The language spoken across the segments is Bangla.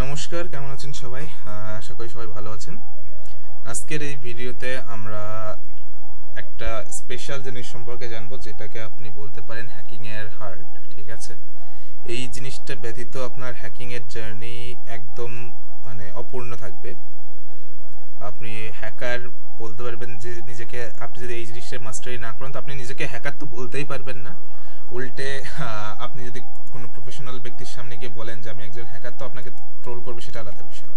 নমস্কার, কেমন আছেন সবাই? আশা করি সবাই ভালো আছেন। আজকের এই ভিডিওতে আমরা একটা স্পেশাল জিনিস সম্পর্কে জানবো, যেটাকে আপনি বলতে পারেন হ্যাকিং এর হার্ট। ঠিক আছে, এই জিনিসটা ব্যতীত আপনার হ্যাকিং এর জার্নি একদম অপূর্ণ থাকবে। আপনি হ্যাকার বলতে পারবেন যে নিজেকে, আপনি যদি এই জিনিসটা মাস্টারি না করেন তো আপনি নিজেকে হ্যাকার তো বলতেই পারবেন না। উল্টে আপনি যদি কোনো প্রফেশনাল ব্যক্তির সামনে গিয়ে বলেন যে আমি একজন হ্যাকার, তো আপনাকে ট্রোল করবে, সেটা আলাদা বিষয়।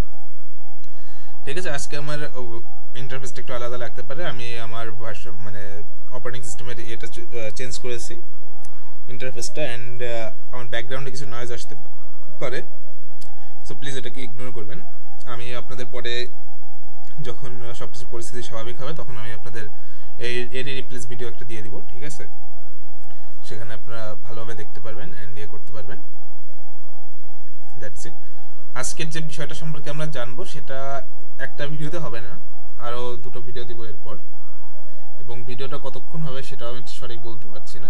ঠিক আছে, আজকে আমার ইন্টারফেসটা একটু আলাদা লাগতে পারে। আমি আমার ভার্সন অপারেটিং সিস্টেমের এটা চেঞ্জ করেছি ইন্টারফেসটা, অ্যান্ড আমার ব্যাকগ্রাউন্ডে কিছু নয়েজ আসতে পারে, সো প্লিজ এটাকে ইগনোর করবেন। আমি আপনাদের পরে যখন সব কিছু পরিস্থিতি স্বাভাবিক হবে তখন আমি আপনাদের এর রিপ্লেস ভিডিও একটা দিয়ে দিব। ঠিক আছে, সেখানে আপনারা ভালোভাবে দেখতে পারবেন অ্যান্ড করতে পারবেন। That's it. আজকের যে বিষয়টা সম্পর্কে আমরা জানবো সেটা একটা ভিডিওতে হবে না, আরও দুটো ভিডিও দিব এরপর, এবং ভিডিওটা কতক্ষণ হবে সেটাও আমি সঠিক বলতে পারছি না।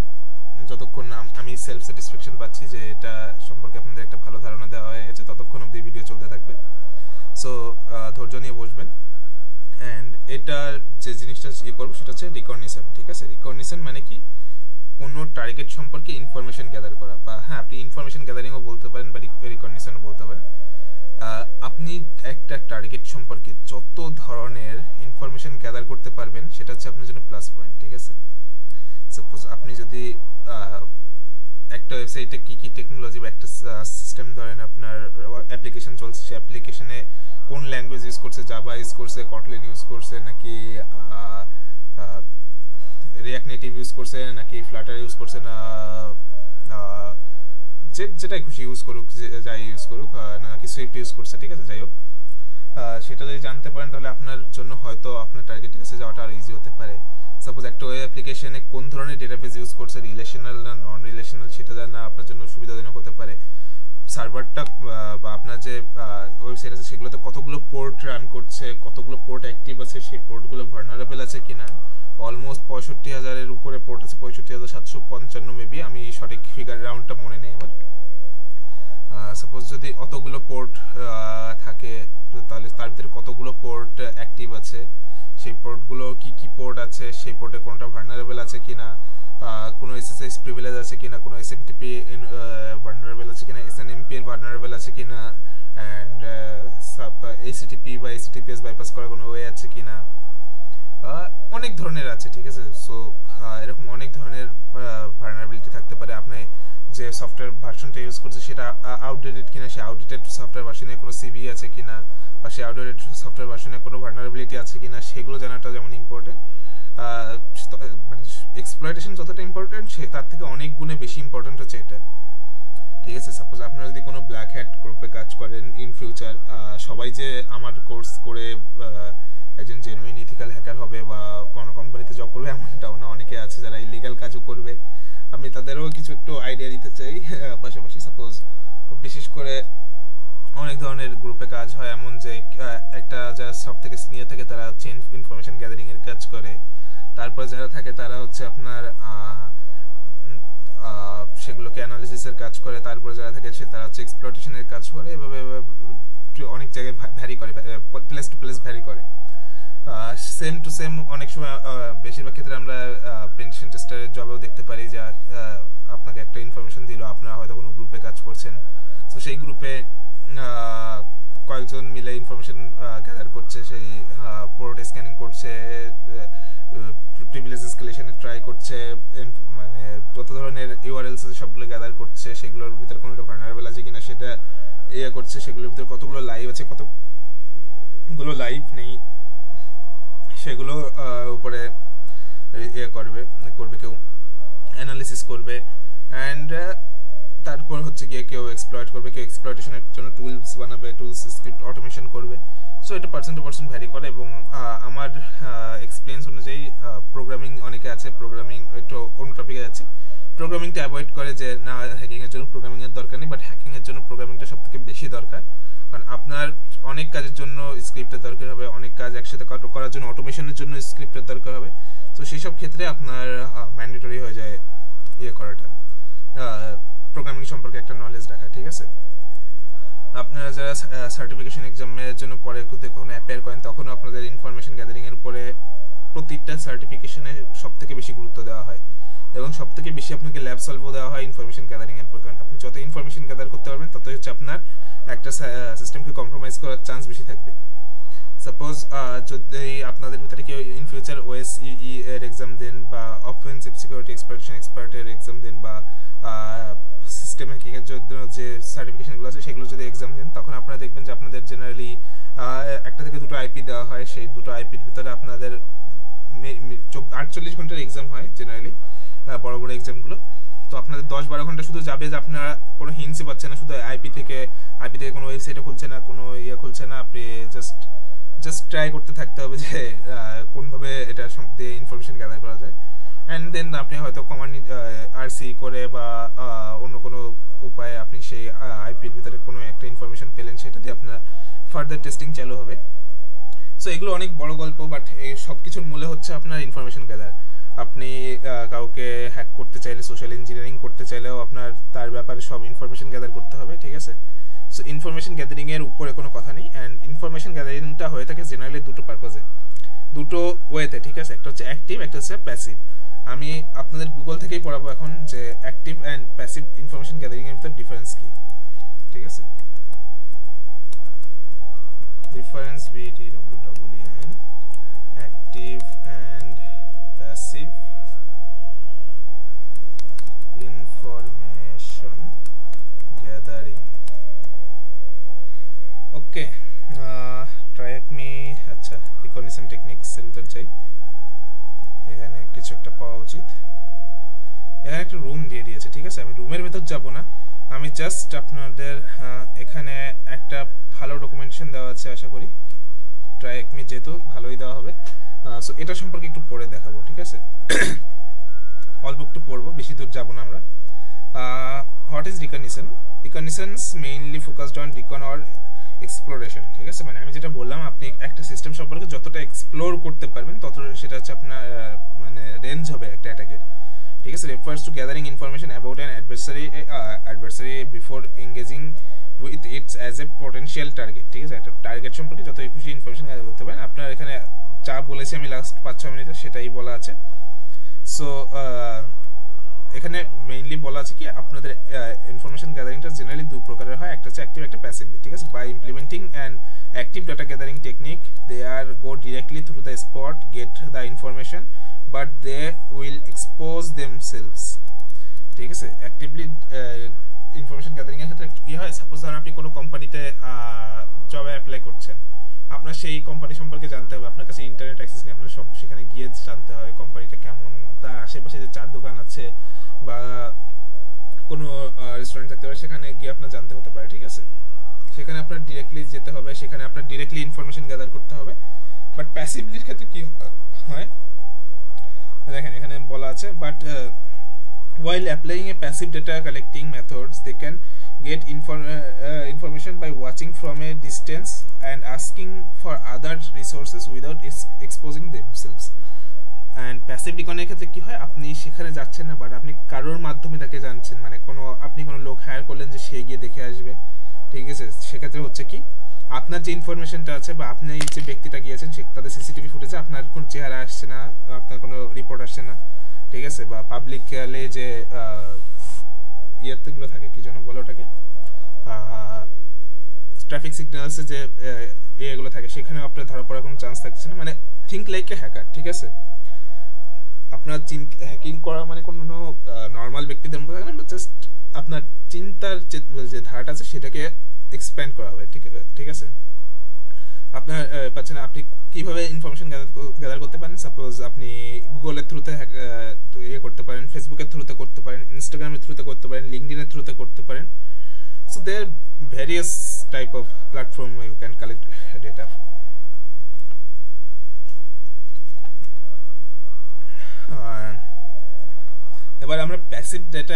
যতক্ষণ আমি সেলফ স্যাটিসফ্যাকশন পাচ্ছি যে এটা সম্পর্কে আপনাদের একটা ভালো ধারণা দেওয়া হয়ে গেছে, ততক্ষণ অবধি ভিডিও চলতে থাকবে। সো ধৈর্য নিয়ে বসবেন। অ্যান্ড এটার যে জিনিসটা করবো সেটা হচ্ছে রিকগনিশন। ঠিক আছে, রিকগনিশন মানে কি? কোনো টার্গেট সম্পর্কে ইনফরমেশন গ্যাদার করা, বা হ্যাঁ, আপনি ইনফরমেশন গ্যাদারিংও বলতে পারেন বা রিকগনিশনও বলতে পারেন। আপনি একটা টার্গেট সম্পর্কে যত ধরনের ইনফরমেশন গ্যাদার করতে পারবেন সেটা হচ্ছে আপনার জন্য প্লাস পয়েন্ট। ঠিক আছে, সাপোজ আপনি যদি একটা ওয়েবসাইটে কী কী টেকনোলজি বা একটা সিস্টেম ধরেন, আপনার অ্যাপ্লিকেশন চলছে, সেই অ্যাপ্লিকেশনে কোন ল্যাঙ্গুয়েজ ইউজ করছে, জাভা ইউজ করছে, কটলিন ইউজ করছে, নাকি রিঅ্যাক্ট নেটিভ ইউজ করছে, নাকি ফ্লাটার ইউজ করছে, না যেটাই খুশি ইউজ করুক, যাই ইউজ করুক, নাকি সুইফট ইউজ করছে। ঠিক আছে, যাই হোক, সেটা যদি জানতে পারেন তাহলে আপনার জন্য হয়তো আপনার টার্গেটের কাছে যাওয়াটা আরও ইজি হতে পারে। সাপোজ একটা ওয়েব অ্যাপ্লিকেশনে কোন ধরনের ডেটাবেস ইউজ করছে, রিলেশনাল না নন রিলেশনাল, সেটা জানা আপনার জন্য সুবিধাজনক হতে পারে। সার্ভারটা বা আপনার যে ওয়েবসাইট আছে সেগুলোতে কতগুলো পোর্ট রান করছে, কতগুলো পোর্ট অ্যাক্টিভ আছে, সেই পোর্টগুলো ভার্নারেবল আছে কিনা। অলমোস্ট 65,000-এর উপরে পোর্ট আছে, 65,755 মেবি, আমি সঠিক ফিগার রাউন্ডটা মনে নেই এবার। সাপোজ যদি অতগুলো পোর্ট থাকে তাহলে তার ভিতরে কতগুলো পোর্ট অ্যাক্টিভ আছে, সেই পোর্টগুলো কি পোর্ট আছে, সেই পোর্টে কোনটা ভার্নারেবল আছে কিনা, কোনো এসএসএস প্রিভিলেজ আছে কিনা, কোনো এসএমটিপি ভার্নারেবল আছে কিনা, এসএনএমপি ভার্নারেবল আছে কিনা, অ্যান্ড এইচটিটিপি বা এইচটিটিপিএস বাইপাস করার কোনো ওয়ে আছে কিনা, অনেক ধরনের আছে। ঠিক আছে, সো এরকম অনেক ধরনের ভার্নারেবিলিটি থাকতে পারে। আপনি যে সফটওয়্যার ভার্সনটা ইউজ করছে সেটা আউটডেটেড কিনা, সেই আউটডেটেড সফটওয়্যার ভার্সনে কোনো সিভি আছে কিনা, বা সেই আউটডেটেড সফটওয়্যার ভার্সনে কোনো ভার্নারেবিলিটি আছে কিনা, সেগুলো জানাটা যেমন ইম্পর্টেন্ট। এক্সপ্লয়টেশন যতটা ইম্পর্টেন্ট, তার থেকে অনেক গুণে বেশি ইম্পর্টেন্ট হচ্ছে এটা। ঠিক আছে, সাপোজ আপনারা যদি কোনো ব্ল্যাক হ্যাট গ্রুপে কাজ করেন ইন ফিউচার, সবাই যে আমার কোর্স করে একজন জেনুইন ইথিক্যাল হ্যাকার হবে বা কোনো কোম্পানিতে জব করবে এমনটাও না। অনেকে আছে যারা ইলিগাল কাজও করবে, আমি তাদেরও কিছু একটু আইডিয়া দিতে চাই। পাশাপাশি সাপোজ বিশেষ করে অনেক ধরনের গ্রুপে কাজ হয় এমন যে একটা যারা সব থেকে সিনিয়র থাকে তারা হচ্ছে ইনফরমেশন গ্যাদারিং এর কাজ করে, তারপর যারা থাকে তারা হচ্ছে আপনার সেগুলোকে অ্যানালিসিসের কাজ করে, তারপরে যারা থাকে তারা হচ্ছে এক্সপ্লয়টেশনের কাজ করে। এভাবে অনেক জায়গায় ভ্যারি করে, প্লেস টু প্লেস ভ্যারি করে। সেম টু সেম অনেক সময় বেশিরভাগ ক্ষেত্রে আমরা পেনিট্রেশন টেস্টারের জবেও দেখতে পারি যে আপনাকে একটা ইনফরমেশন দিল, আপনারা হয়তো কোনো গ্রুপে কাজ করছেন, তো সেই গ্রুপে কয়েকজন মিলে ইনফরমেশন গ্যাদার করছে, সেই পোর্ট স্ক্যানিং করছে, প্রিভিলেজ এসকেলেশনে ট্রাই করছে, যত ধরনের ইউআরএলস আছে সবগুলো গ্যাদার করছে, সেগুলোর ভিতরে কোনোটা ভার্নারেবল আছে কিনা সেটা করছে, সেগুলোর ভিতরে কতগুলো লাইভ আছে, কতগুলো লাইভ নেই, সেগুলো উপরে করবে কেউ অ্যানালিসিস করবে। অ্যান্ড তারপর হচ্ছে গিয়ে কেউ এক্সপ্লয়েট করবে, কেউ এক্সপ্লয়টেশনের জন্য টুলস বানাবে, টুলস স্ক্রিপ্ট অটোমেশন করবে। সো এটা পার্সন টু পার্সন ভ্যারি করে, এবং আমার এক্সপিরিয়েন্স অনুযায়ী প্রোগ্রামিং অনেকে আছে, প্রোগ্রামিং একটু অন্য টপিকে যাচ্ছি, প্রোগ্রামিংটা অ্যাভয়েড করে যে না হ্যাকিংয়ের জন্য প্রোগ্রামিংয়ের দরকার নেই, বাট হ্যাকিংয়ের জন্য প্রোগ্রামিংটা সব থেকে বেশি দরকার। কারণ আপনার অনেক কাজের জন্য স্ক্রিপ্টের দরকার হবে, অনেক কাজ একসাথে করার জন্য অটোমেশনের জন্য স্ক্রিপ্টের দরকার হবে। তো সেই সব ক্ষেত্রে আপনার ম্যান্ডেটরি হয়ে যায় করাটা, প্রোগ্রামিং সম্পর্কে একটা নলেজ রাখা। ঠিক আছে, আপনারা যারা সার্টিফিকেশন এক্সামের জন্য পরে যখন অ্যাপিয়ার করেন তখন আপনাদের ইনফরমেশন গ্যাদারিং এর উপরে প্রতিটা সার্টিফিকেশনে সবথেকে বেশি গুরুত্ব দেওয়া হয় এবং সবথেকে বেশি আপনাকে ল্যাব সলভও দেওয়া হয় ইনফরমেশন গ্যাদারিং এর উপর। কারণ আপনি যত ইনফরমেশন গ্যাদার করতে পারবেন ততই হচ্ছে আপনার একটা সিস্টেমকে কম্প্রোমাইজ করার চান্স বেশি থাকবে। সাপোজ যদি আপনাদের ভিতরে কেউ ইন ফিউচার ওএসইই এর এক্সাম দেন বা অফেন্সিভ সিকিউরিটি এক্সপ্লয়টেশন এক্সপার্টের এক্সাম দেন বা সিস্টেম হ্যাকিং এর জন্য যে সার্টিফিকেশনগুলো আছে সেগুলো যদি এক্সাম দেন তখন আপনারা দেখবেন যে আপনাদের জেনারেলি একটা থেকে দুটো আইপি দেওয়া হয়। সেই দুটো আইপির ভিতরে আপনাদের 48 ঘন্টার এক্সাম হয় জেনারেলি বড় বড় এক্সামগুলো। তো আপনাদের 10-12 ঘন্টা শুধু যাবে যে আপনারা কোনো হিন্টসই পাচ্ছেন না, শুধু আইপি থেকে কোনো ওয়েবসাইটে খুলছে না, কোনো খুলছে না, আপনি জাস্ট ট্রাই করতে থাকতে হবে যে কোনভাবে এটা সম্বন্ধে ইনফরমেশন গ্যাদার করা যায়। অ্যান্ড দেন আপনি হয়তো কমান্ড আরসি করে বা অন্য কোনো উপায়ে আপনি সেই আইপির ভিতরে কোনো একটা ইনফরমেশন পেলেন, সেটা দিয়ে আপনার ফার্দার টেস্টিং চালু হবে। সো এগুলো অনেক বড় গল্প, বাট এই সব কিছুর মূলে হচ্ছে আপনার ইনফরমেশন গ্যাদার। আপনি কাউকে হ্যাক করতে চাইলে, সোশ্যাল ইঞ্জিনিয়ারিং করতে চাইলেও আপনার তার ব্যাপারে সব ইনফরমেশন গ্যাদার করতে হবে, ঠিক আছে? সো ইনফরমেশন গ্যাদারিং এর উপরে কোনো কথা নেই। অ্যান্ড ইনফরমেশন গ্যাদারিংটা হয়ে থাকে জেনারেলি দুটো পারপাজে, দুটো ওয়েতে, ঠিক আছে? একটা হচ্ছে অ্যাক্টিভ, একটা হচ্ছে প্যাসিভ। আমি আপনাদের গুগল থেকেই পড়াবো এখন যে active and passive information gathering এর ভিতর ডিফারেন্স কি, ঠিক আছে? Difference BTWWN active and passive information gathering. Okay, আচ্ছা রিকগনিশন টেকনিক্স এর ভিতর যাই। এখানে কিছু একটা পাওয়া উচিত। এখানে একটা রুম দিয়ে দিয়েছে, ঠিক আছে? আমি রুমের ভেতর যাব না, আমি জাস্ট আপনাদের এখানে একটা ভালো ডকুমেন্টেশন দেওয়া আছে, আশা করি ট্রাইএকমি যেহেতু ভালোই দেওয়া হবে। সো এটা সম্পর্কে একটু পড়ে দেখাবো, ঠিক আছে? অল্প একটু পড়বো, বেশি দূর যাব না আমরা। What is recognition? Recognitions mainly focused on recon or exploration, ঠিক আছে? মানে আমি যেটা বললাম, আপনি একটা সিস্টেম সম্পর্কে যতটা এক্সপ্লোর করতে পারবেন তত সেটা হচ্ছে আপনার মানে রেঞ্জ হবে একটা অ্যাটাকের, ঠিক আছে? Refers to gathering information about an adversary before engaging with its as a potential target, ঠিক আছে? একটা টার্গেট সম্পর্কে যত খুশি ইনফরমেশন গ্যাদার করতে পারেন। আপনার এখানে যা বলেছি আমি লাস্ট 5-6 মিনিটে সেটাই বলা আছে। সো এখানে মেইনলি বলা আছে কি আপনাদের ইনফরমেশন গ্যাদারিংটা জেনারেলি দুই প্রকারের হয়, একটা হচ্ছে অ্যাক্টিভ, একটা প্যাসিভলি, ঠিক আছে? By implementing an active data gathering technique they are go directly through the spot, get the information, but they will expose themselves, ঠিক আছে? অ্যাক্টিভলি ইনফরমেশন গ্যাদারিং এর ক্ষেত্রে কি হয়, সাপোজ ধরুন আপনি কোনো কোম্পানিতে জবে অ্যাপ্লাই করছেন, আপনার সেই কোম্পানি সম্পর্কে জানতে হবে, আপনার কাছে ইন্টারনেট অ্যাক্সেস নেই, আপনার সব সেখানে গিয়ে জানতে হবে কোম্পানিটা কেমন, তার আশেপাশে যে চার দোকান আছে বা কোনো রেস্টুরেন্ট থাকতে পারে, সেখানে গিয়ে আপনার জানতে হতে পারে, ঠিক আছে? সেখানে আপনার ডিরেক্টলি যেতে হবে, সেখানে আপনার ডিরেক্টলি ইনফরমেশন গ্যাদার করতে হবে। বাট প্যাসিভলির ক্ষেত্রে কি হয় দেখেন, এখানে বলা আছে, but while applying a passive data collecting methods they can get information by watching from a distance and asking for other resources without exposing themselves. And passive recon এর ক্ষেত্রে কি হয়, আপনি সেখানে যাচ্ছেন না, বাট আপনি কারোর মাধ্যমে তাকে জানছেন, মানে আপনি কোনো লোক হায়ার করলেন যে সে গিয়ে দেখে আসবে, ঠিক আছে? সেক্ষেত্রে হচ্ছে কি, আপনার যে ইনফরমেশনটা আছে বা আপনি যে ব্যক্তিটা গিয়েছেন তাদের সিসিটিভি ফুটেজে আপনার কোনো চেহারা আসছে না, আপনার কোনো রিপোর্ট আসছে না, ঠিক আছে? বা পাবলিকলি যে ইয়েগুলো থাকে, কি যেন বলে ওটাকে, ট্রাফিক সিগন্যালসে যে এগুলো থাকে, সেখানেও আপনার ধরা পড়ার কোনো চান্স থাকছে না। মানে থিঙ্ক লাইক এ হ্যাকার, ঠিক আছে? আপনার হ্যাকিং করা মানে কোনো নর্মাল ব্যক্তিদের মতো থাকে না, জাস্ট আপনার চিন্তার যে ধারাটা আছে সেটাকে এক্সপ্যান্ড করা হবে, ঠিক আছে? আপনার পাচ্ছেন আপনি কিভাবে ইনফরমেশন গ্যাদার করতে পারেন। সাপোজ আপনি গুগলের থ্রুতে ইয়ে করতে পারেন, ফেসবুকের থ্রুতে করতে পারেন, ইনস্টাগ্রামের থ্রুতে করতে পারেন, লিঙ্কডিনের থ্রুতে করতে পারেন। So there various type of platform you can collect data. এবার আমরা প্যাসিভ ডেটা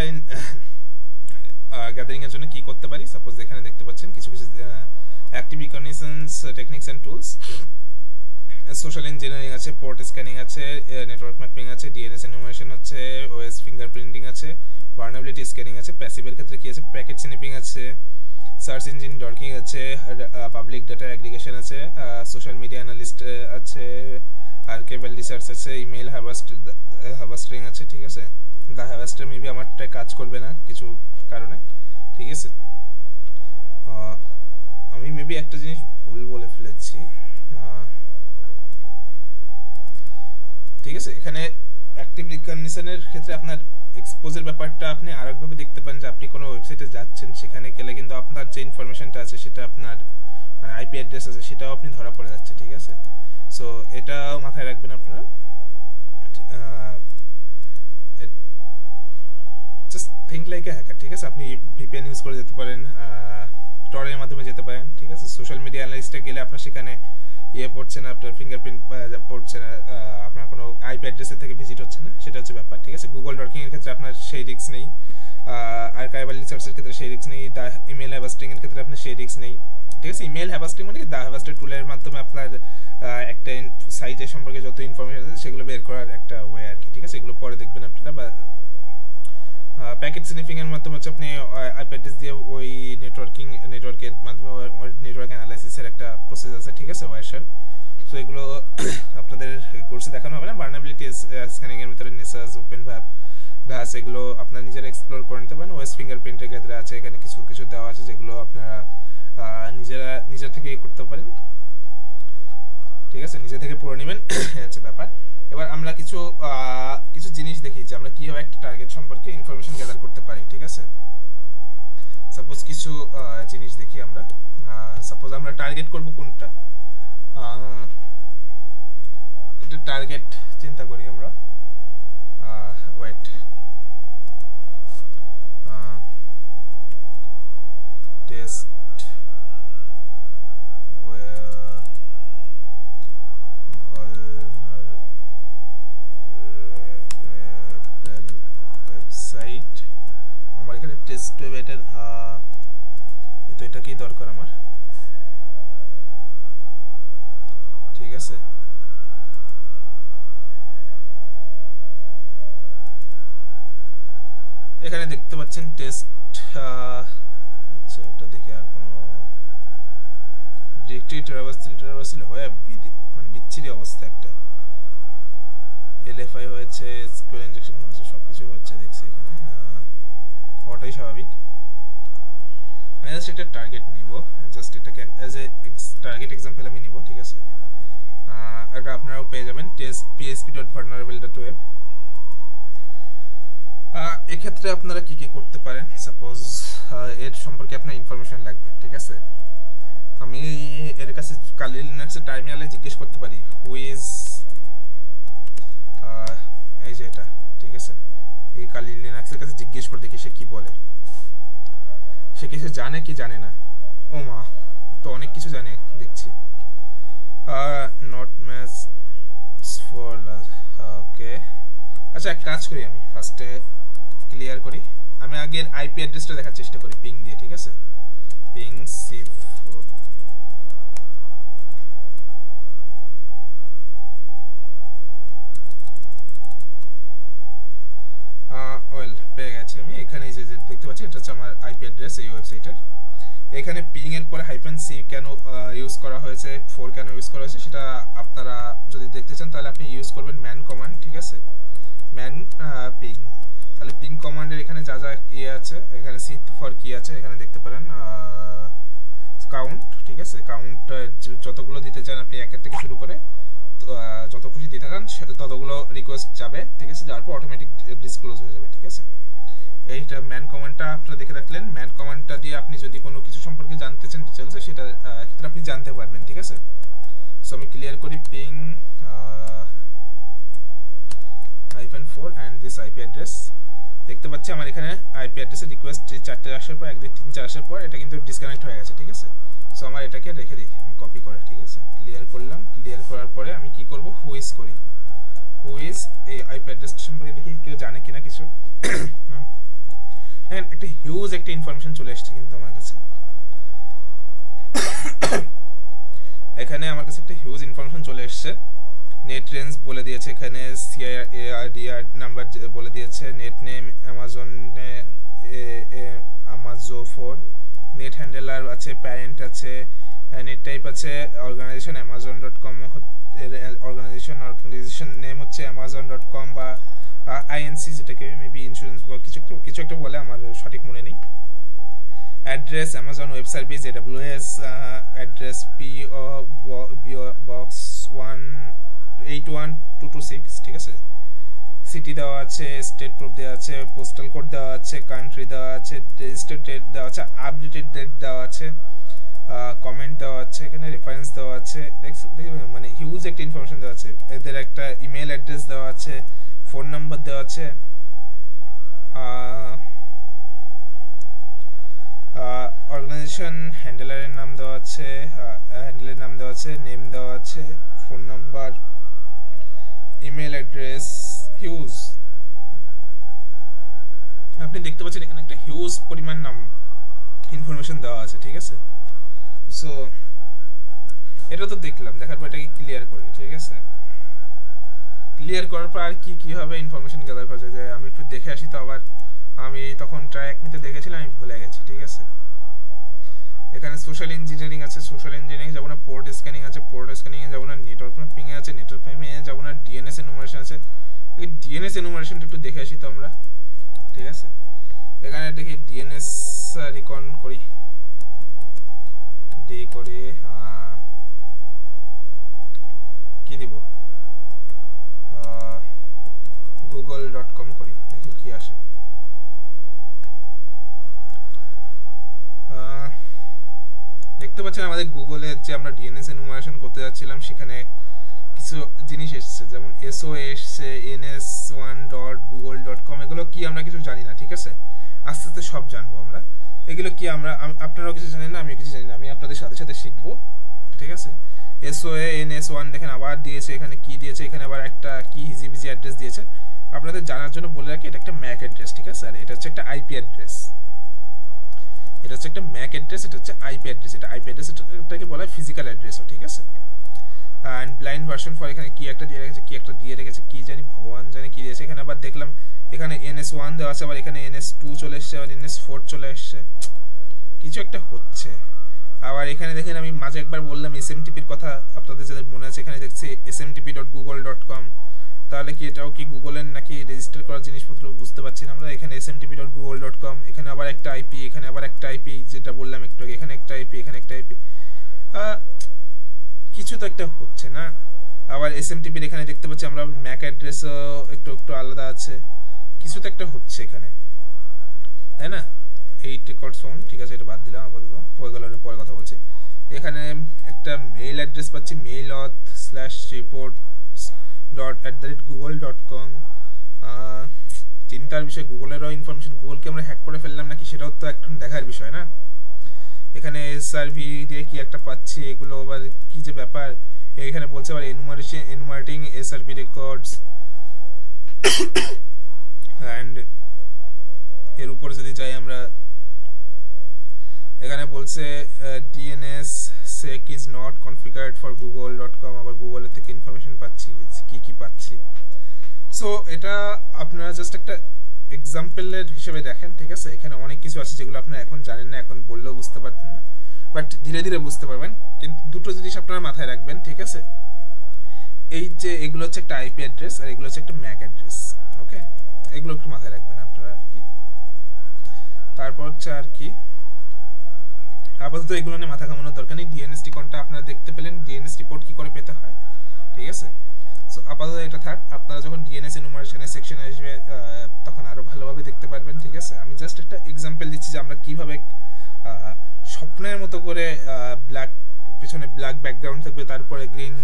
গ্যাদারিং এর জন্য কি করতে পারি। সাপোজ এখানে দেখতে পাচ্ছেন কিছু কিছু active recognitions techniques and tools, social engineering আছে, পোর্ট স্ক্যানিং আছে, নেটওয়ার্ক ম্যাপিং আছে, ডিএনএস এনুমারেশন হচ্ছে, ওএস ফিঙ্গারপ্রিন্টিং আছে, ভালনারেবিলিটি স্ক্যানিং আছে। প্যাসিভের ক্ষেত্রে কি আছে, প্যাকেট স্নিপিং আছে, সার্চ ইঞ্জিন ডর্কিং আছে, পাবলিক ডাটা অ্যাগ্রিগেশন আছে, সোশ্যাল মিডিয়া অ্যানালিস্ট আছে, আর্কাইভাল রিসার্চ আছে, ইমেল হারভেস্টিং আছে, ঠিক আছে। দা হারভেস্টার মেবি আমারটায় কাজ করবে না কিছু কারণে, ঠিক আছে। আমি মেবি একটা জিনিস ভুল বলে ফেলেছি, ঠিক আছে। এখানে অ্যাক্টিভ রিকগনিশনের ক্ষেত্রে আপনার এক্সপোজের ব্যাপারটা আপনি আরেকভাবে দেখতে পান যে আপনি কোনো ওয়েবসাইটে যাচ্ছেন, সেখানে গেলে কিন্তু আপনার যে ইনফরমেশনটা আছে সেটা আপনার মানে আইপি অ্যাড্রেস আছে সেটাও আপনি ধরা পড়ে যাচ্ছে, ঠিক আছে। সো এটা মাথায় রাখবেন আপনারা। Just think like a hacker, ঠিক আছে। আপনি ভিপিএন ইউজ করে যেতে পারেন, টরের মাধ্যমে যেতে পারেন, ঠিক আছে। সোশ্যাল মিডিয়া অ্যানালিস্টে গেলে আপনার সেখানে পড়ছে না, আপনার ফিঙ্গারপ্রিন্ট পড়ছে না, আপনার কোনো আইপি অ্যাড্রেসের থেকে ভিজিট হচ্ছে না, সেটা হচ্ছে ব্যাপার, ঠিক আছে। গুগল ডর্কিং এর ক্ষেত্রে আপনার সেই রিস্ক নেই, আর্কাইভাল রিসার্চের ক্ষেত্রে সেই রিস্ক নেই, দা ইমেল হ্যাভাস্টিং এর ক্ষেত্রে আপনার সেই রিস্ক নেই, ঠিক আছে। ইমেল হ্যাভাস্টিং মানে দা হ্যাভাস্টার টুলের মাধ্যমে আপনার একটা সাইটের সম্পর্কে যত ইনফরমেশন আছে সেগুলো বের করার একটা ওয়ে আর কি, ঠিক আছে। এগুলো পরে দেখবেন আপনারা। বা প্যাকেট স্নিফিং এর মাধ্যমে হচ্ছে আপনি আইপি অ্যাড্রেস দিয়ে ওই নেটওয়ার্কের মাধ্যমে নেটওয়ার্ক অ্যানালাইসিসের একটা প্রসেস আছে, ঠিক আছে, ওয়ারশেল। সো এগুলো আপনাদের কোর্সে দেখানো হবে না। ভালনারেবিলিটি স্ক্যানিং এর ভিতরে নেসাস, ওপেন ভ্যাস এগুলো আপনারা নিজেরা এক্সপ্লোর করে নিতে পারেন। ওয়েস্ট ফিঙ্গারপ্রিন্টের ক্ষেত্রে আছে, এখানে কিছু কিছু দেওয়া আছে যেগুলো আপনারা নিজের থেকে করতে পারেন, ঠিক আছে। নিজে থেকে পড়ে নেবেন, হচ্ছে ব্যাপার। এবার আমরা কিছু জিনিস দেখি যে আমরা কিভাবে একটা টার্গেট সম্পর্কে ইনফরমেশন গ্যাদার করতে পারি, ঠিক আছে। সাপোজ কিছু জিনিস দেখি আমরা। সাপোজ আমরা টার্গেট করব কোনটা, একটা টার্গেট চিন্তা করি আমরা। ওয়েট, টেস্ট ওয়েবসাইট, আমার এখানে টেস্ট ওয়েবসাইটের তো এটাকেই দরকার আমার, ঠিক আছে। এখানে দেখতে পাচ্ছেন টেস্ট। আচ্ছা, এটা দেখি আর কোনো ডিরেক্টরি ট্রাভার্সাল হয় মানে বিচ্ছিরি অবস্থা একটা। এলএফআই হয়েছে, এসকিউএল ইনজেকশন হয়েছে, সবকিছু হচ্ছে দেখছি এখানে, হওয়াটাই স্বাভাবিক। আমি জাস্ট একটা টার্গেট নিব, জাস্ট এটাকে অ্যাজ এ টার্গেট এক্সাম্পল আমি নিব, ঠিক আছে। এটা আপনারাও পেয়ে যাবেন, টেস্ট php.vulnerable.web। এক্ষেত্রে আপনারা কি কি করতে পারেন, সাপোজ এর সম্পর্কে আপনার ইনফরমেশন লাগবে, ঠিক আছে। আমি এর কাছে কালি লিনাক্সের টার্মিনালে জিজ্ঞেস করতে পারি হু ইজ, এই যে এটা, ঠিক আছে। এই কালি লিনাক্সের কাছে জিজ্ঞেস করে দেখি সে কি বলে, সে কিছু জানে কি জানে না। ও মা, তো অনেক কিছু জানে দেখছি। নট ম্যাচ ফর, ওকে। আচ্ছা, এক কাজ করি, আমি ফার্স্টে ক্লিয়ার করি। আমি আগের আইপি অ্যাড্রেসটা দেখার চেষ্টা করি পিং দিয়ে, ঠিক আছে। পিং c4, ওয়েল পেয়ে গেছি আমি। এখানে যে দেখতে পাচ্ছি এটা হচ্ছে আমার আইপি অ্যাড্রেস এই ওয়েবসাইটের। এখানে পিং এর পরে -c কেন ইউজ করা হয়েছে, 4 কেন ইউজ করা হয়েছে সেটা আপনারা যদি দেখতে চান তাহলে আপনি ইউজ করবেন ম্যান কমান্ড, ঠিক আছে। ম্যান পিং, তাহলে পিং কমান্ডের এখানে যা যা কি আছে, এখানে c ফর কি আছে এখানে দেখতে পারেন, কাউন্ট, ঠিক আছে। কাউন্ট যতগুলো দিতে চান আপনি একের থেকে শুরু করে যত খুশি দিতে চান ততগুলো রিকোয়েস্ট যাবে, ঠিক আছে। যার পর অটোমেটিক ডিসক্লোজ হয়ে যাবে, ঠিক আছে। এইটা ম্যান কমান্ডটা আপনারা দেখে রাখলেন। ম্যান কমান্ডটা দিয়ে আপনি যদি কোনো কিছু সম্পর্কে জানতে চান ডিটেইলসে, সেটা ক্ষেত্রে আপনি জানতে পারবেন, ঠিক আছে। সো আমি ক্লিয়ার করি ping -4 and this IP address. দেখতে পাচ্ছি আমার এখানে আইপি অ্যাড্রেসের রিকোয়েস্ট 4টে আসার পর 1 2 3 4 আসার পর এটা কিন্তু ডিসকানেক্ট হয়ে গেছে, ঠিক আছে। সো আমার এটাকে রেখে দিই আমি কপি করে, ঠিক আছে। ক্লিয়ার করলাম। ক্লিয়ার করার পরে আমি কি করব, হু ইজ করি। হু ইজ এই আইপি অ্যাড্রেস সম্পর্কে দেখি কেউ জানে কিনা কিছু। একটা হিউজ একটা ইনফরমেশন চলে আসছে কিন্তু আমার কাছে। এখানে আমার কাছে একটা হিউজ ইনফরমেশন চলে আসছে। নেট রেঞ্জ বলে দিয়েছে, এখানে সিআইআরডিআর নাম্বার বলে দিয়েছে, net name Amazon Amazon4, net handler আছে, প্যারেন্ট আছে, নেট টাইপ আছে, অর্গানাইজেশন amazon.com অর্গানাইজেশন নেম হচ্ছে amazon.com বা আইএনসি, যেটাকে মেবি ইন্স্যুরেন্স বা কিছু একটা বলে, আমার সঠিক মনে নেই। Address Amazon web service AWS, address PO Box 181226, ঠিক আছে। সিটি দেওয়া আছে, স্টেট কোড দেওয়া আছে, পোস্টাল কোড দেওয়া আছে, কান্ট্রি দেওয়া আছে, রেজিস্টার্ড ডেট দেওয়া আছে, আপডেটেড ডেট দেওয়া আছে, কমেন্ট দেওয়া আছে, এখানে রেফারেন্স দেওয়া আছে, দেখবেন মানে হিউজ একটা ইনফরমেশন দেওয়া আছে। এদের একটা ইমেল অ্যাড্রেস দেওয়া আছে, ফোন নাম্বার দেওয়া আছে, অর্গানাইজেশন হ্যান্ডেলারের নাম দেওয়া আছে, হ্যান্ডেলের নাম দেওয়া আছে, নেম দেওয়া আছে, phone number, email address, huge. আপনি দেখতে পাচ্ছেন এখানে একটা হিউজ পরিমাণ নাম ইনফরমেশন দেওয়া আছে, ঠিক আছে। সো এটা তো দেখলাম, দেখার পর এটাকে ক্লিয়ার করি, ঠিক আছে। ক্লিয়ার করার পর আর কি হবে ইনফরমেশন গ্যাদার করা যায়, আমি একটু দেখে আসি। তো আবার আমি তখন ট্রাই একমিনিটে দেখেছিলাম, আমি ভুলে গেছি, ঠিক আছে। এখানে সোশ্যাল ইঞ্জিনিয়ারিং আছে, সোশ্যাল ইঞ্জিনিয়ারিং যাবো না, পোর্ট স্ক্যানিং আছে, পোর্ট স্ক্যানিং এ যাবো না, নেটওয়ার্ক ম্যাপিং এ আছে, নেটওয়ার্ক ম্যাপিং এ যাবো না, ডিএনএস এনুমারেশন আছে। এই ডিএনএস এনুমারেশনটা একটু দেখে আসি তো আমরা, ঠিক আছে। এখানে দেখি ডিএনএস রিকন করি, ডি করি, কি দিব, google.com করি, দেখি কি আসে। দেখতে পাচ্ছেন আমাদের গুগলে যে আমরা ডিএনএস এনুমারেশন করতে যাচ্ছিলাম সেখানে কিছু জিনিস এসছে, যেমন এসও এসছে, ns1.google.com, এগুলো কি আমরা কিছু জানি না, ঠিক আছে। আস্তে আস্তে সব জানবো আমরা, এগুলো কি আপনারাও কিছু জানেন না, আমিও কিছু জানি না, আমি আপনাদের সাথে সাথে শিখবো, ঠিক আছে। এসওএ ns1 দেখেন আবার দিয়েছে, এখানে কি দিয়েছে, এখানে আবার একটা কি হিজিবিজি অ্যাড্রেস দিয়েছে। আপনাদের জানার জন্য বলে রাখি, এটা একটা ম্যাক অ্যাড্রেস, ঠিক আছে। আর এটা হচ্ছে একটা আইপি অ্যাড্রেস, এটা হচ্ছে একটা ম্যাক অ্যাড্রেস, এটা হচ্ছে আইপি অ্যাড্রেস। এটা আইপি অ্যাড্রেস, এটাকে বলা হয় ফিজিক্যাল অ্যাড্রেসও, ঠিক আছে। অ্যান্ড ব্লাইন্ড ভার্সন ফর, এখানে কি একটা দিয়ে রেখেছে, কি জানি, ভগবান জানে কি দিয়েছে। এখানে আবার দেখলাম এখানে ns1 দেওয়া আছে, আবার এখানে ns2 চলে এসছে, আবার ns4 চলে এসছে, কিছু একটা হচ্ছে। আবার এখানে দেখেন আমি মাঝে একবার বললাম এসএমটিপির কথা, আপনাদের যাদের মনে আছে, এখানে দেখছি smtp.google.com, তাহলে কি এটাও কি গুগলের নাকি রেজিস্টার করা জিনিসপত্র, বুঝতে পারছি না আমরা। এখানে smtp.google.com, এখানে আবার একটা আইপি, এখানে আবার একটা আইপি, যেটা বললাম একটু আগে, এখানে একটা আইপি, এখানে একটা আইপি, কিছু তো একটা হচ্ছে না। আবার এসএমটিপির এখানে দেখতে পাচ্ছি আমরা ম্যাক অ্যাড্রেসও একটু আলাদা আছে, কিছু তো একটা হচ্ছে এখানে, তাই না। এই রেকর্ডস ফোন, ঠিক আছে, এটা বাদ দিলাম আপাতত, পরে কথা বলছি। এখানে একটা মেইল অ্যাড্রেস পাচ্ছি, mail.reports.google.com। চিন্তার বিষয়, গুগলেরও ইনফরমেশন, গুগলকে আমরা হ্যাক করে ফেললাম নাকি সেটাও তো এখন দেখার বিষয় না। এখানে এসআরভি দিয়ে কি একটা পাচ্ছি, এগুলো আবার কি যে ব্যাপার। এখানে বলছে আবার এনুমারেটিং এসআরভি রেকর্ডস, অ্যান্ড এর উপরে যদি যাই আমরা, এখানে বলছে DNS sec is not configured for google.com, আবার গুগলের থেকে ইনফরমেশন পাচ্ছি, কি পাচ্ছি। সো এটা আপনারা জাস্ট একটা এক্সাম্পলের হিসেবে দেখেন, ঠিক আছে। এখানে অনেক কিছু আছে যেগুলো আপনারা এখন জানেন না, এখন বললেও বুঝতে পারবেন না, বাট ধীরে ধীরে বুঝতে পারবেন। কিন্তু দুটো জিনিস আপনারা মাথায় রাখবেন, ঠিক আছে। এই যে এগুলো হচ্ছে একটা আইপি অ্যাড্রেস, আর এগুলো হচ্ছে একটা ম্যাক অ্যাড্রেস, ওকে। এগুলো একটু মাথায় রাখবেন আপনারা আর কি। তারপর হচ্ছে আর কি, আপাতত এগুলো নিয়ে মাথা ঘামানোর দরকার নেই। ডিএনএস রিকনটা আপনারা দেখতে পেলেন, ডিএনএস রিপোর্ট কি করে পেতে হয়, ঠিক আছে। সো আপাতত এটা থাক, আপনারা যখন ডিএনএস এনুমারেশনের সেকশনে আসবে তখন আরো ভালোভাবে দেখতে পারবেন, ঠিক আছে। আমি জাস্ট একটা এক্সাম্পল দিচ্ছি যে আমরা কিভাবে স্বপ্নের মতো করে পিছনে ব্ল্যাক ব্যাকগ্রাউন্ড থাকবে, তারপরে গ্রিন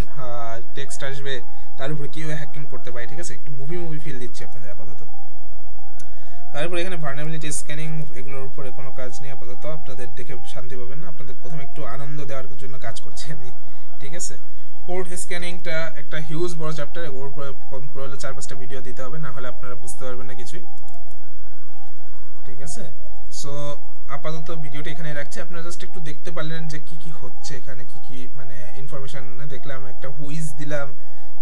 টেক্সট আসবে, তার উপরে কিভাবে হ্যাকিং করতে পারি, ঠিক আছে। একটু মুভি ফিল দিচ্ছি আপনাদের আপাতত। তারপরে এখানে ভালনারেবিলিটি স্ক্যানিং, এগুলোর উপরে কোনো কাজ নেই আপাতত, আপনাদের দেখে শান্তি পাবেন না, আপনাদের প্রথমে একটু আনন্দ দেওয়ার জন্য কাজ করছি আমি, ঠিক আছে। পোর্ট স্ক্যানিংটা একটা হিউজ বড় চ্যাপ্টার, ওর উপরে কম করে হলে 4-5টা ভিডিও দিতে হবে, না হলে আপনারা বুঝতে পারবেন না কিছুই, ঠিক আছে। সো আপাতত ভিডিওটা এখানে রাখছি, আপনারা জাস্ট একটু দেখতে পারলেন যে কি হচ্ছে এখানে, কি মানে ইনফরমেশন দেখলাম, একটা হুইজ দিলাম,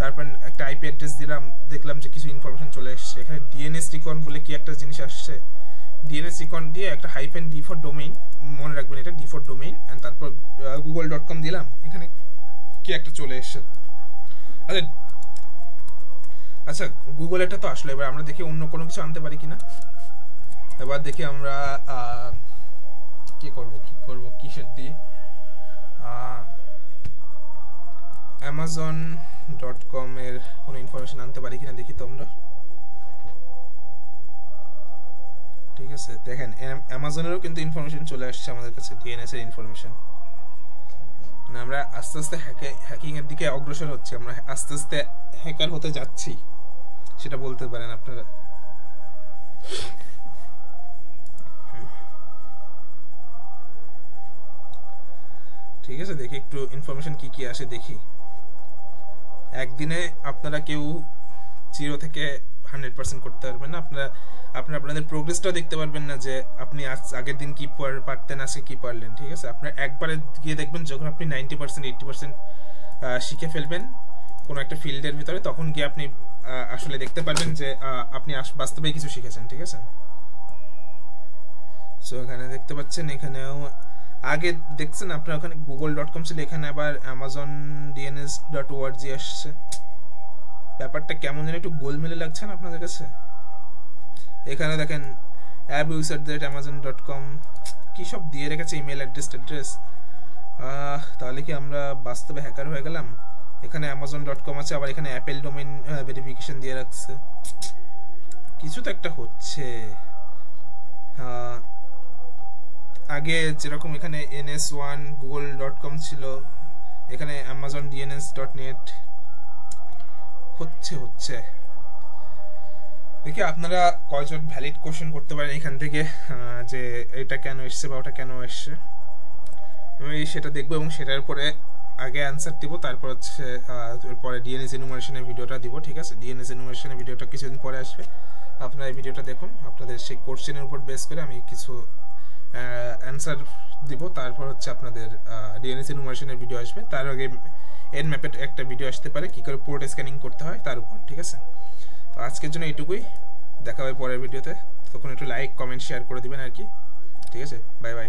তারপর একটা আইপি অ্যাড্রেস দিলাম, দেখলাম যে কিছু ইনফরমেশন চলে এসছে। এখানে ডিএনএস রিকন বলে কি একটা জিনিস আসছে, ডিএনএস রিকন দিয়ে একটা হাইফেন ডি ফর ডোমেইন, মনে রাখবেন এটা ডি ফর ডোমেইন, অ্যান্ড তারপর google.com দিলাম, এখানে কি একটা চলে এসছে। আচ্ছা গুগল এটা তো আসলে, এবার আমরা দেখি অন্য কোনো কিছু আনতে পারি কিনা। এবার দেখি আমরা কি করব কিসের দিয়ে, amazon.com এর কোনো ইনফরমেশন আনতে পারি কিনা দেখি তো আমরা। ঠিক আছে, দেখেন অ্যামাজনেরও কিন্তু ইনফরমেশন চলে আসছে আমাদের কাছে, ডিএনএস এর ইনফরমেশন। মানে আমরা আস্তে আস্তে হ্যাকিং এর দিকে অগ্রসর হচ্ছি, আমরা আস্তে আস্তে হ্যাকার হতে যাচ্ছি, সেটা বলতে পারেন আপনারা। ঠিক আছে, দেখি একটু ইনফরমেশন কি কি আসে দেখি। একদিনে আপনারা কেউ 0 থেকে 100% করতে পারবেন না। আপনাদের প্রোগ্রেসটাও দেখতে পারবেন না, যে আপনি আগের দিন কি পারতেন, আজকে কি পারলেন। ঠিক আছে, আপনার একবারে গিয়ে দেখবেন যখন আপনি 90% 80% শিখে ফেলবেন কোনো একটা ফিল্ডের ভিতরে, তখন গিয়ে আপনি আসলে দেখতে পারবেন যে আপনি বাস্তবে কিছু শিখেছেন। ঠিক আছে, সো এখানে দেখতে পাচ্ছেন, এখানেও আগে দেখছেন আপনার ওখানে google.com ছিল, এখানে আবার amazon.dns.org আসছে। ব্যাপারটা কেমন যেন একটু গোলমেলে লাগছে না আপনাদের কাছে? এখানে দেখেন abuser@amazon.com কি সব দিয়ে রেখেছে, ইমেল অ্যাড্রেস। তাহলে কি আমরা বাস্তবে হ্যাকার হয়ে গেলাম? এখানে amazon.com আছে, আবার এখানে অ্যাপেল ডোমেইন ভেরিফিকেশন দিয়ে রাখছে, কিছু তো একটা হচ্ছে। আগে যেরকম এখানে ns1 google.com ছিল, এখানে amazon.dns.net হচ্ছে। দেখি আপনারা কয়জন ভ্যালিড কোশ্চেন করতে পারেন এখান থেকে, যে এটা কেন এসছে বা ওটা কেন এসছে, আমি সেটা দেখবো এবং সেটার উপরে আগে অ্যান্সার দিব, তারপর হচ্ছে এরপরে ডিএনএস এনুমারেশনের ভিডিওটা দিব। ঠিক আছে, ডিএনএস এনুমারেশনের ভিডিওটা কিছুদিন পরে আসবে, আপনারা এই ভিডিওটা দেখুন। আপনাদের সেই কোশ্চেনের উপর বেস করে আমি কিছু অ্যান্সার দিব, তারপর হচ্ছে আপনাদের ডিএনএস এনুমারেশনের ভিডিও আসবে। তার আগে এন ম্যাপের একটা ভিডিও আসতে পারে, কি করে পোর্ট স্ক্যানিং করতে হয় তার উপর। ঠিক আছে, তো আজকের জন্য এইটুকুই, দেখা হবে পরের ভিডিওতে। তখন একটু লাইক কমেন্ট শেয়ার করে দিবেন আর কি। ঠিক আছে, বাই বাই।